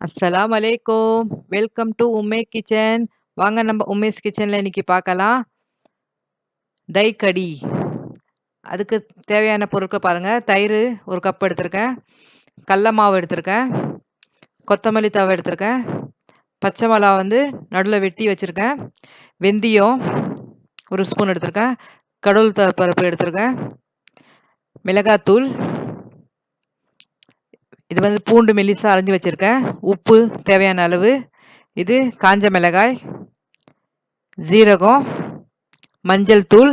அஸ்ஸலாம் அலைக்கும். Welcome to Umme kitchen. வாங்க நம்ம உம்மேஸ் கிச்சன்ல இன்னைக்கு பார்க்கலாம். தை கடி. அதுக்கு தேவையான பொருட்கள் பாருங்க. தயிர் 1 கப் எடுத்திருக்கேன். கடல மாவு எடுத்திருக்கேன். கொத்தமல்லி தழை எடுத்திருக்கேன். பச்சை மிளகா வந்து நடுவில் வெட்டி வச்சிருக்கேன். வெந்தயம் 1 ஸ்பூன் எடுத்திருக்கேன். கடவுள் பருப்பு எடுத்திருக்கேன். மிளகாத்தூள், இது வந்து பூண்டு மெல்லிசா அரைஞ்சு வச்சிருக்கேன். உப்பு தேவையான அளவு. இது காஞ்ச மிளகாய், ஜீரகம், மஞ்சள் தூள்.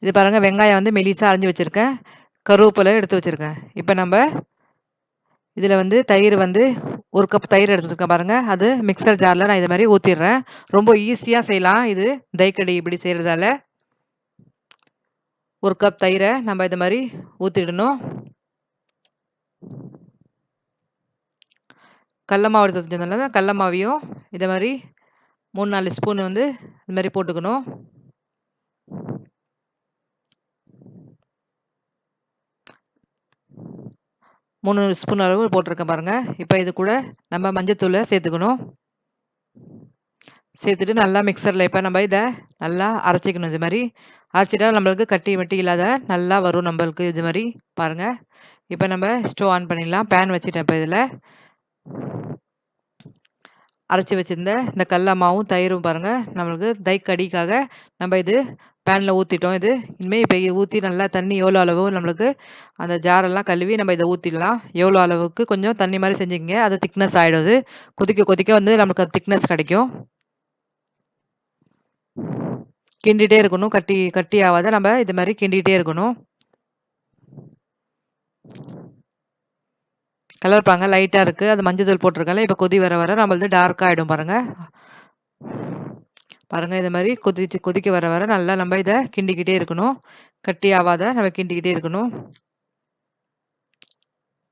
இது பாருங்க, வெங்காயம் வந்து மெலிசா அரைஞ்சு வச்சிருக்கேன். கருவேப்பிலை எடுத்து வச்சிருக்கேன். இப்போ நம்ம இதில் வந்து தயிர் வந்து 1 கப் தயிர் எடுத்துருக்கேன் பாருங்க. அது மிக்சர் ஜாரில் நான் இது மாதிரி ஊற்றிடுறேன். ரொம்ப ஈஸியாக செய்யலாம் இது, தைக்கடி இப்படி செய்கிறதால. 1 கப் தயிரை நம்ம இது மாதிரி ஊற்றிடணும். கடல மாவு எடுத்து வச்சிருந்தோம்ல, கடல மாவையும் இதை மாதிரி 3-4 ஸ்பூன் வந்து இது மாதிரி போட்டுக்கணும். மூணு ஸ்பூன் அளவு போட்டிருக்கேன் பாருங்க. இப்போ இது கூட நம்ம மஞ்சத்தூளை சேர்த்துக்கணும். சேர்த்துட்டு நல்லா மிக்சரில் இப்போ நம்ம இதை நல்லா அரைச்சிக்கணும். இது மாதிரி அரைச்சிட்டா நம்மளுக்கு கட்டி வட்டி இல்லாத நல்லா வரும் நம்மளுக்கு. இது மாதிரி பாருங்கள். இப்போ நம்ம ஸ்டவ் ஆன் பண்ணிடலாம். பேன் வச்சுட்டேன். இப்போ இதில் அரைச்சி வச்சுருந்த இந்த கடல மாவும் தயிரும் பாருங்கள், நம்மளுக்கு தை கடிக்காக நம்ம இது பேனில் ஊற்றிட்டோம். இது இனிமேல் இப்போ ஊற்றி நல்லா தண்ணி எவ்வளோ அளவு நம்மளுக்கு அந்த ஜாரெல்லாம் கழுவி நம்ம இதை ஊற்றிடலாம். எவ்வளோ அளவுக்கு கொஞ்சம் தண்ணி மாதிரி செஞ்சுக்கங்க. அது திக்னஸ் ஆகிடும். அது கொதிக்க கொதிக்க வந்து நம்மளுக்கு அது திக்னஸ் கிடைக்கும். கிண்டிகிட்டே இருக்கணும். கட்டி ஆகாத நம்ம இது மாதிரி கிண்டிகிட்டே இருக்கணும். கலர் பாருங்க, லைட்டாக இருக்குது. அது மஞ்சள் தூள் போட்டிருக்கல. இப்போ கொதி வர வர நம்மளது டார்க்காக ஆகிடும் பாருங்கள். பாருங்கள், இது மாதிரி கொதிக்க வர வர நல்லா நம்ம இதை கிண்டிக்கிட்டே இருக்கணும். கட்டி ஆகாத நம்ம கிண்டிக்கிட்டே இருக்கணும்.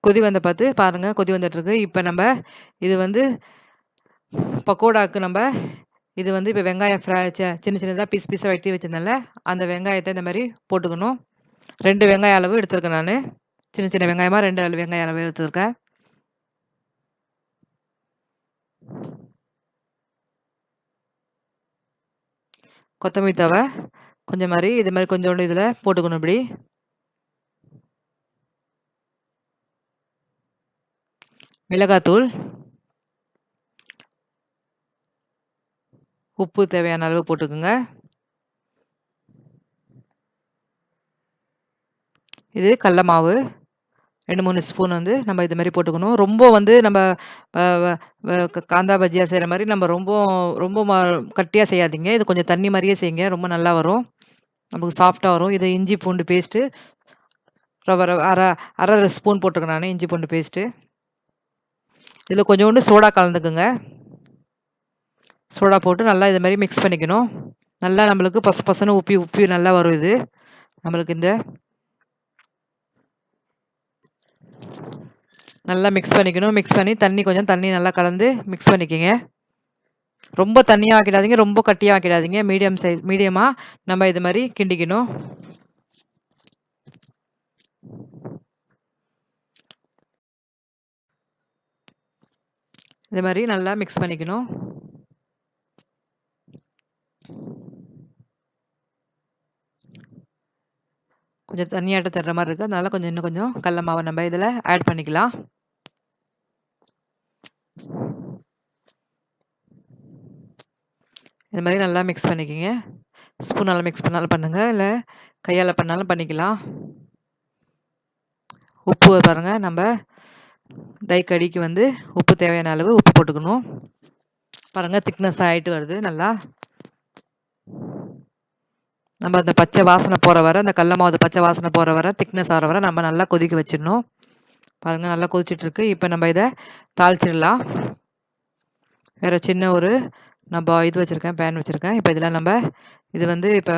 கொதி வந்த பார்த்து பாருங்கள், கொதி வந்துட்டுருக்கு. இப்போ நம்ம இது வந்து பக்கோடாவுக்கு நம்ம இது வந்து இப்போ வெங்காயம் சின்ன சின்னதாக பீஸாக வெட்டி வச்சிருந்தேன்ல, அந்த வெங்காயத்தை இந்த மாதிரி போட்டுக்கணும். 2 வெங்காயம் அளவு எடுத்துருக்கேன் நான். சின்ன சின்ன வெங்காயமாக 2 வெங்காயம் அளவு எடுத்துருக்கேன். கொத்தமல்லி தழை கொஞ்சம் மாதிரி இது மாதிரி கொஞ்சோண்டு இதில் போட்டுக்கணும். இப்படி மிளகாத்தூள், உப்பு தேவையான அளவு போட்டுக்குங்க. இது கடல மாவு 2-3 ஸ்பூன் வந்து நம்ம இது மாதிரி போட்டுக்கணும். ரொம்ப வந்து நம்ம காந்தா பஜ்ஜியாக செய்கிற மாதிரி நம்ம ரொம்ப ரொம்ப கட்டியாக செய்யாதீங்க. இது கொஞ்சம் தண்ணி மாதிரியே செய்யுங்க. ரொம்ப நல்லா வரும், நமக்கு சாஃப்டாக வரும். இது இஞ்சி பூண்டு பேஸ்ட்டு அரை ஸ்பூன் போட்டுருக்கேன் நான், இஞ்சி பூண்டு பேஸ்ட்டு. இதில் கொஞ்சோண்டு சோடா கலந்துக்குங்க. சோடா போட்டு நல்லா இது மாதிரி மிக்ஸ் பண்ணிக்கணும். நல்லா நம்மளுக்கு பசன்னு உப்பி நல்லா வரும். இது நம்மளுக்கு இந்த நல்லா மிக்ஸ் பண்ணிக்கணும். மிக்ஸ் பண்ணி கொஞ்சம் தண்ணி நல்லா கலந்து மிக்ஸ் பண்ணிக்கோங்க. ரொம்ப தண்ணியாக ஆக்கிடாதீங்க, ரொம்ப கட்டியாக ஆக்கிடாதீங்க. மீடியமாக நம்ம இது மாதிரி கிண்டிக்கணும். இது மாதிரி நல்லா மிக்ஸ் பண்ணிக்கணும். கொஞ்சம் தண்ணியாட்ட தர்ற மாதிரி இருக்குது. அதனால இன்னும் கொஞ்சம் கடல மாவை நம்ம இதில் ஆட் பண்ணிக்கலாம். இது மாதிரி நல்லா மிக்ஸ் பண்ணிக்கோங்க. ஸ்பூனால் மிக்ஸ் பண்ணாலும் பண்ணுங்கள், இல்லை கையால் பண்ணாலும் பண்ணிக்கலாம். உப்பு பாருங்கள், நம்ம தை கடிக்கு வந்து உப்பு தேவையான அளவு உப்பு போட்டுக்கணும். பாருங்கள், திக்னஸ் ஆகிட்டு வருது நல்லா. நம்ம அந்த பச்சை வாசனை போகிற வர, அந்த கடல மாவு பச்சை வாசனை போகிற வர, திக்னஸ் ஆகிற வர நம்ம நல்லா கொதிக்க வச்சிடணும். பாருங்கள், நல்லா கொதிச்சிட்ருக்கு. இப்போ நம்ம இதை தாளிச்சிடலாம். வேறு சின்ன ஒரு நம்ம இது வச்சுருக்கேன், பேன் வச்சுருக்கேன். இப்போ இதில் நம்ம இது வந்து இப்போ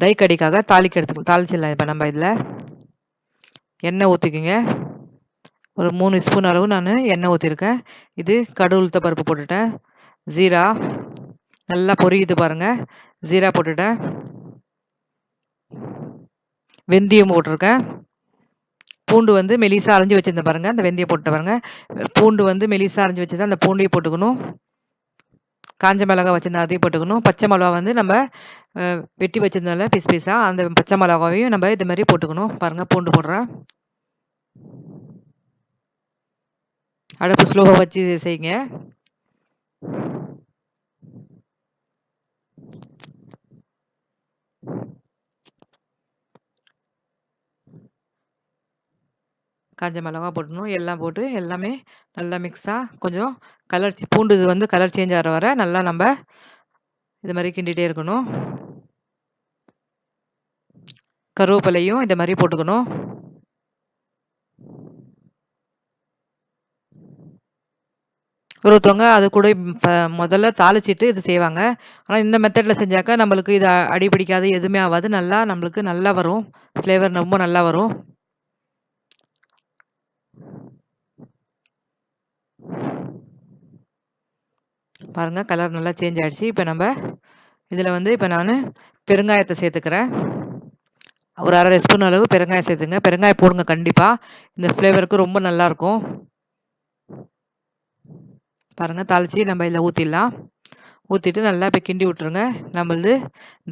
தை கடிக்காக தாளிச்சிடலாம். இப்போ நம்ம இதில் எண்ணெய் ஊற்றிக்குங்க. ஒரு 3 ஸ்பூன் அளவு நான் எண்ணெய் ஊற்றிருக்கேன். இது கடவுள் பருப்பு போட்டுட்டேன். ஜீரா நல்லா பொரியுது பாருங்கள். ஜீரா போட்டுட்டேன். வெந்தயம் போட்டிருக்கேன். பூண்டு வந்து மெலிசா அரைஞ்சு வச்சிருந்தேன் பாருங்க. அந்த வெந்தயம் போட்டு பாருங்க. பூண்டு வந்து மெலிசா அரைஞ்சு வச்சிருந்தேன். அந்த பூண்டையும் போட்டுக்கணும். காஞ்ச மிளகாய் வச்சிருந்தேன், அதையும் போட்டுக்கணும். பச்சை மிளகா வந்து நம்ம வெட்டி வச்சிருந்தோம்ல பீஸ் பீஸா, அந்த பச்சை மிளகாவையும் நம்ம இது மாதிரி போட்டுக்கணும். பாருங்க பூண்டு போடுறேன். அடுப்பு ஸ்லோவா வச்சு செய்யுங்க. காஞ்ச மிளகா போடணும். எல்லாம் போட்டு எல்லாமே நல்லா மிக்ஸாக கொஞ்சம் பூண்டு இது வந்து கலர் சேஞ்ச் ஆகிற வர நல்லா நம்ம இது மாதிரி கிண்டிகிட்டே இருக்கணும். கருவேப்பிலையும் இந்த மாதிரி போட்டுக்கணும். ஒருத்தவங்க அது கூட முதல்ல தாளிச்சிட்டு இது செய்வாங்க. ஆனால் இந்த மெத்தடில் செஞ்சாக்கா நம்மளுக்கு இது அடி பிடிக்காது, எதுவுமே ஆகாது. நல்லா நம்மளுக்கு நல்லா வரும். ஃப்ளேவர் ரொம்ப நல்லா வரும். பாருங்க கலர் நல்லா சேஞ்ச் ஆயிடுச்சு. இப்போ நம்ம இதில் வந்து இப்போ நான் பெருங்காயத்தை சேர்த்துக்கிறேன். ஒரு 1/2 ஸ்பூன் அளவு பெருங்காயம் சேர்த்துங்க. பெருங்காயம் போடுங்க கண்டிப்பாக. இந்த ஃப்ளேவருக்கு ரொம்ப நல்லாயிருக்கும். பாருங்கள் தாளித்து நம்ம இதில் ஊற்றிடலாம். ஊற்றிட்டு நல்லா இப்போ கிண்டி விட்டுருங்க. நம்மளது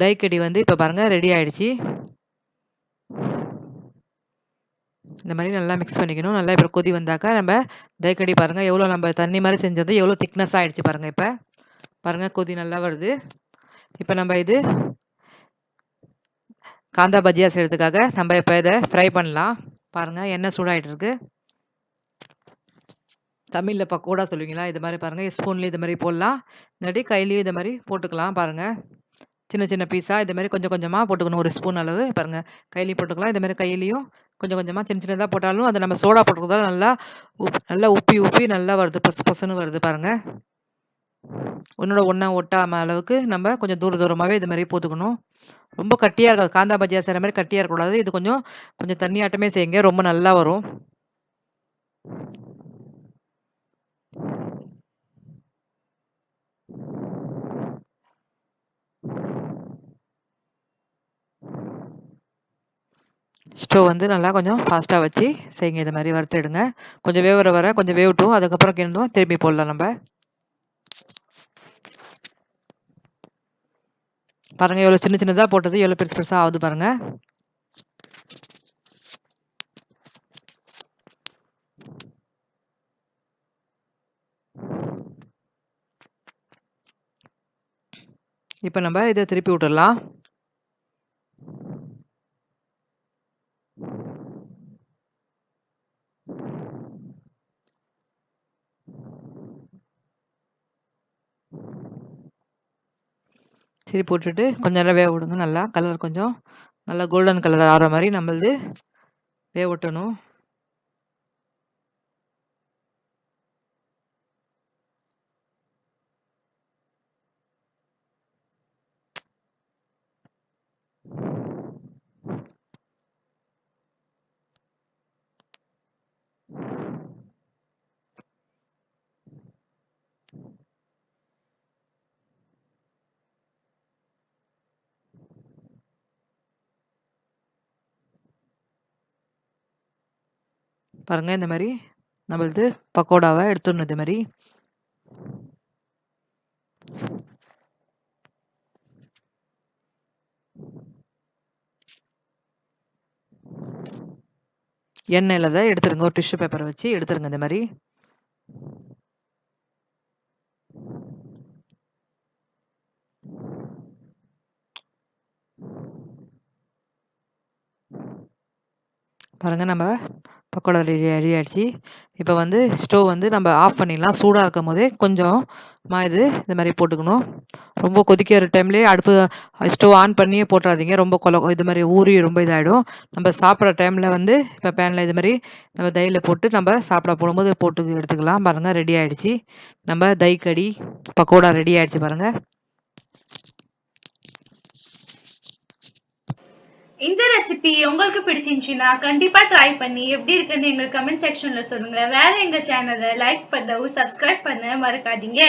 தஹி கடி வந்து இப்போ பாருங்கள் ரெடி ஆகிடுச்சு. இந்த மாதிரி நல்லா மிக்ஸ் பண்ணிக்கணும். நல்லா இப்போ கொதி வந்தாக்கா நம்ம தஹி கடி பாருங்கள் எவ்வளோ நம்ம தண்ணி மாதிரி செஞ்சது எவ்வளோ திக்னஸாக ஆகிடுச்சு பாருங்கள். இப்போ பாருங்கள் கொதி நல்லா வருது. இப்போ நம்ம இது காந்தா பஜ்ஜியா செய்கிறதுக்காக நம்ம இப்போ இதை ஃப்ரை பண்ணலாம். பாருங்கள் எண்ணெய் சூடாகிட்டு இருக்கு. தமிழில் பக்கோடா சொல்லுவீங்களா? இது மாதிரி பாருங்கள் ஸ்பூன்லேயும் இது மாதிரி போடலாம், இல்லாட்டி கையிலையும் இது மாதிரி போட்டுக்கலாம். பாருங்கள் சின்ன சின்ன பீஸாக இது மாதிரி கொஞ்சம் கொஞ்சமாக போட்டுக்கணும். 1 ஸ்பூன் அளவு பாருங்கள் கையிலையும் போட்டுக்கலாம். இது மாதிரி கையிலையும் கொஞ்சம் கொஞ்சமாக சின்ன சின்னதாக போட்டாலும் அது நம்ம சோடா போட்டுக்கிறதால நல்லா உப்பி உப்பி நல்லா வருது, பொசு பொசுன்னு வருது. பாருங்கள் ஒன்றா ஒட்டாமல் அளவுக்கு நம்ம கொஞ்சம் தூரமாகவே இது மாதிரி போட்டுக்கணும். ரொம்ப கட்டியாக இருக்காது. காந்தா பஜ்ஜியா செய்கிற மாதிரி கட்டியாக இருக்கக்கூடாது. இது கொஞ்சம் தண்ணியாட்டமே செய்யுங்க, ரொம்ப நல்லா வரும். ஸ்டவ் வந்து நல்லா கொஞ்சம் ஃபாஸ்ட்டாக வச்சு செய்யுங்க. இது மாதிரி வறுத்துடுங்க. கொஞ்சம் வர கொஞ்சம் வேகட்டும். அதுக்கப்புறம் கிண்டுவோம், திரும்பி போடலாம். நம்ம பாருங்கள் எவ்வளோ சின்ன சின்னதாக போட்டது எவ்வளோ பெருசு பெருசாக ஆகுது பாருங்கள். இப்போ நம்ம இதை திருப்பி விட்டுடலாம். திருப்பி விட்டுட்டு கொஞ்சம் நேரம் வேக விடுங்க. நல்லா கலர் கொஞ்சம் நல்லா கோல்டன் கலர் ஆகிற மாதிரி நம்மளது வேக விட்டணும். பாருங்கள் இந்த மாதிரி நம்மளது பக்கோடாவை எடுத்துடணும். இது மாதிரி எண்ணெயில் தான் எடுத்துருங்க. ஒரு டிஷ்யூ பேப்பரை வச்சு எடுத்துருங்க. இந்த மாதிரி பாருங்கள் நம்ம பக்கோடா ரெடி ஆகிடுச்சு. இப்போ வந்து ஸ்டவ் வந்து நம்ம ஆஃப் பண்ணிடலாம். சூடாக இருக்கும் போதே கொஞ்சம் இது மாதிரி போட்டுக்கணும். ரொம்ப கொதிக்கிற டைம்லேயே அடுப்பு ஸ்டவ் ஆன் பண்ணியே போட்டுறாதீங்க. ரொம்ப இது மாதிரி ஊறி ரொம்ப இதாகிடும். நம்ம சாப்பிட்ற டைமில் வந்து இப்போ பேனில் இது மாதிரி நம்ம தயிரில் போட்டு நம்ம சாப்பிட போடும்போது போட்டு எடுத்துக்கலாம். பாருங்கள் ரெடி ஆகிடுச்சு. நம்ம தஹி கடி பக்கோடா ரெடி ஆகிடுச்சு. பாருங்கள் இந்த ரெசிபி உங்களுக்கு பிடிச்சிருந்துச்சுன்னா கண்டிப்பா ட்ரை பண்ணி எப்படி இருக்குன்னு எங்க கமெண்ட் செக்ஷன்ல சொல்லுங்க. வேற எங்க சேனலை லைக் பண்ணவும் சப்ஸ்கிரைப் பண்ண மறக்காதீங்க.